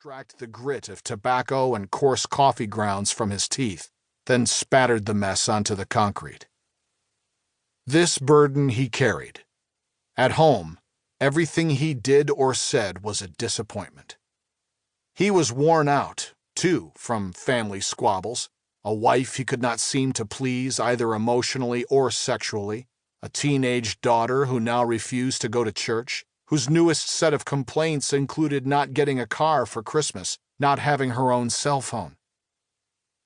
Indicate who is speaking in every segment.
Speaker 1: extract the grit of tobacco and coarse coffee grounds from his teeth, then spattered the mess onto the concrete. This burden he carried. At home, everything he did or said was a disappointment. He was worn out, too, from family squabbles, a wife he could not seem to please either emotionally or sexually, a teenage daughter who now refused to go to church, whose newest set of complaints included not getting a car for Christmas, not having her own cell phone.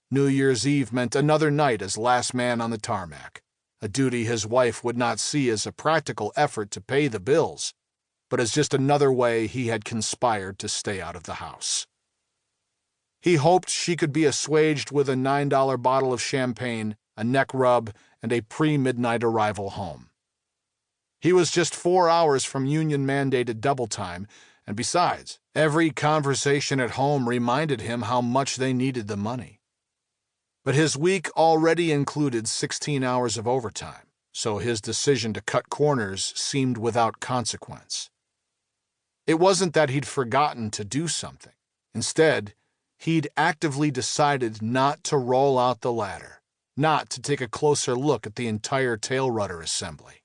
Speaker 1: New Year's Eve meant another night as last man on the tarmac, a duty his wife would not see as a practical effort to pay the bills, but as just another way he had conspired to stay out of the house. He hoped she could be assuaged with a $9 bottle of champagne, a neck rub, and a pre-midnight arrival home. He was just 4 hours from union-mandated double time, and besides, every conversation at home reminded him how much they needed the money. But his week already included 16 hours of overtime, so his decision to cut corners seemed without consequence. It wasn't that he'd forgotten to do something. Instead, he'd actively decided not to roll out the ladder, not to take a closer look at the entire tail rudder assembly.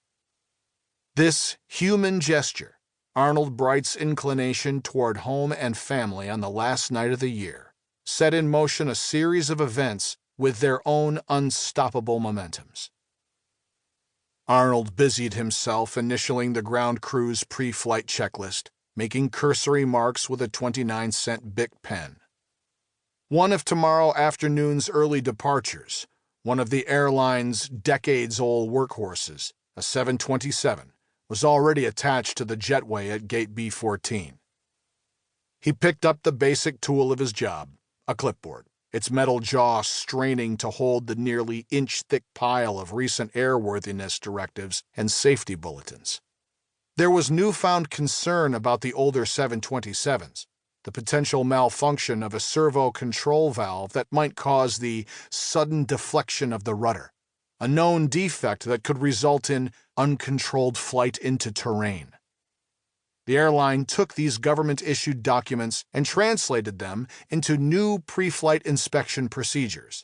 Speaker 1: This human gesture, Arnold Bright's inclination toward home and family on the last night of the year, set in motion a series of events with their own unstoppable momentums. Arnold busied himself initialing the ground crew's pre-flight checklist, making cursory marks with a 29-cent Bic pen. One of tomorrow afternoon's early departures, one of the airline's decades-old workhorses, a 727, was already attached to the jetway at gate B14. He picked up the basic tool of his job, a clipboard, its metal jaw straining to hold the nearly inch-thick pile of recent airworthiness directives and safety bulletins. There was newfound concern about the older 727s, the potential malfunction of a servo control valve that might cause the sudden deflection of the rudder, a known defect that could result in uncontrolled flight into terrain. The airline took these government-issued documents and translated them into new pre-flight inspection procedures.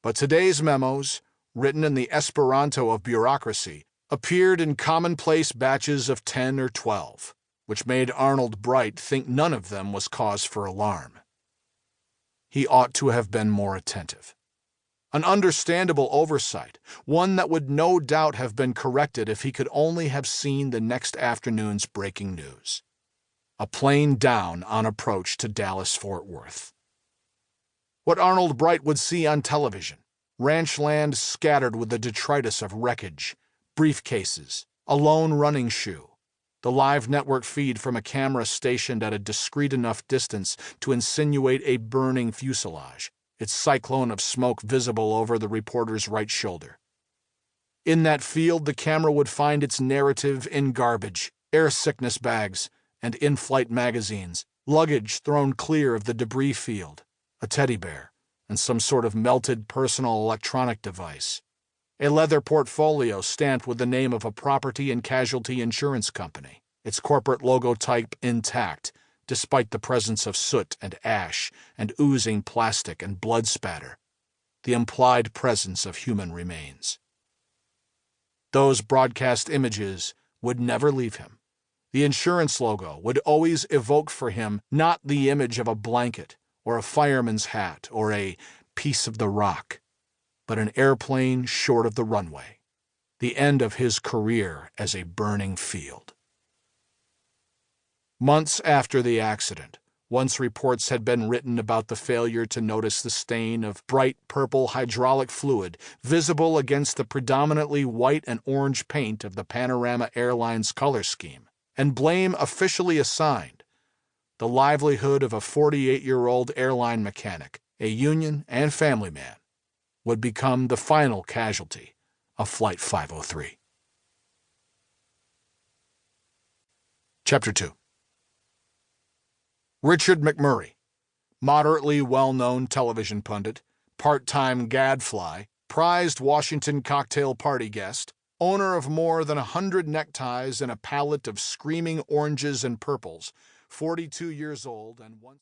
Speaker 1: But today's memos, written in the Esperanto of bureaucracy, appeared in commonplace batches of 10 or 12, which made Arnold Bright think none of them was cause for alarm. He ought to have been more attentive. An understandable oversight, one that would no doubt have been corrected if he could only have seen the next afternoon's breaking news. A plane down en approach to Dallas-Fort Worth. What Arnold Bright would see on television, ranch land scattered with the detritus of wreckage, briefcases, a lone running shoe, the live network feed from a camera stationed at a discreet enough distance to insinuate a burning fuselage, its cyclone of smoke visible over the reporter's right shoulder. In that field, the camera would find its narrative in garbage, air sickness bags, and in-flight magazines, luggage thrown clear of the debris field, a teddy bear, and some sort of melted personal electronic device. A leather portfolio stamped with the name of a property and casualty insurance company, its corporate logotype intact, despite the presence of soot and ash and oozing plastic and blood spatter, the implied presence of human remains. Those broadcast images would never leave him. The insurance logo would always evoke for him not the image of a blanket or a fireman's hat or a piece of the rock, but an airplane short of the runway, the end of his career as a burning field. Months after the accident, once reports had been written about the failure to notice the stain of bright purple hydraulic fluid visible against the predominantly white and orange paint of the Panorama Airlines color scheme, and blame officially assigned, the livelihood of a 48-year-old airline mechanic, a union and family man, would become the final casualty of Flight 503. Chapter 2. Richard MacMurray, moderately well-known television pundit, part-time gadfly, prized Washington cocktail party guest, owner of more than 100 neckties and a palette of screaming oranges and purples, 42 years old and once...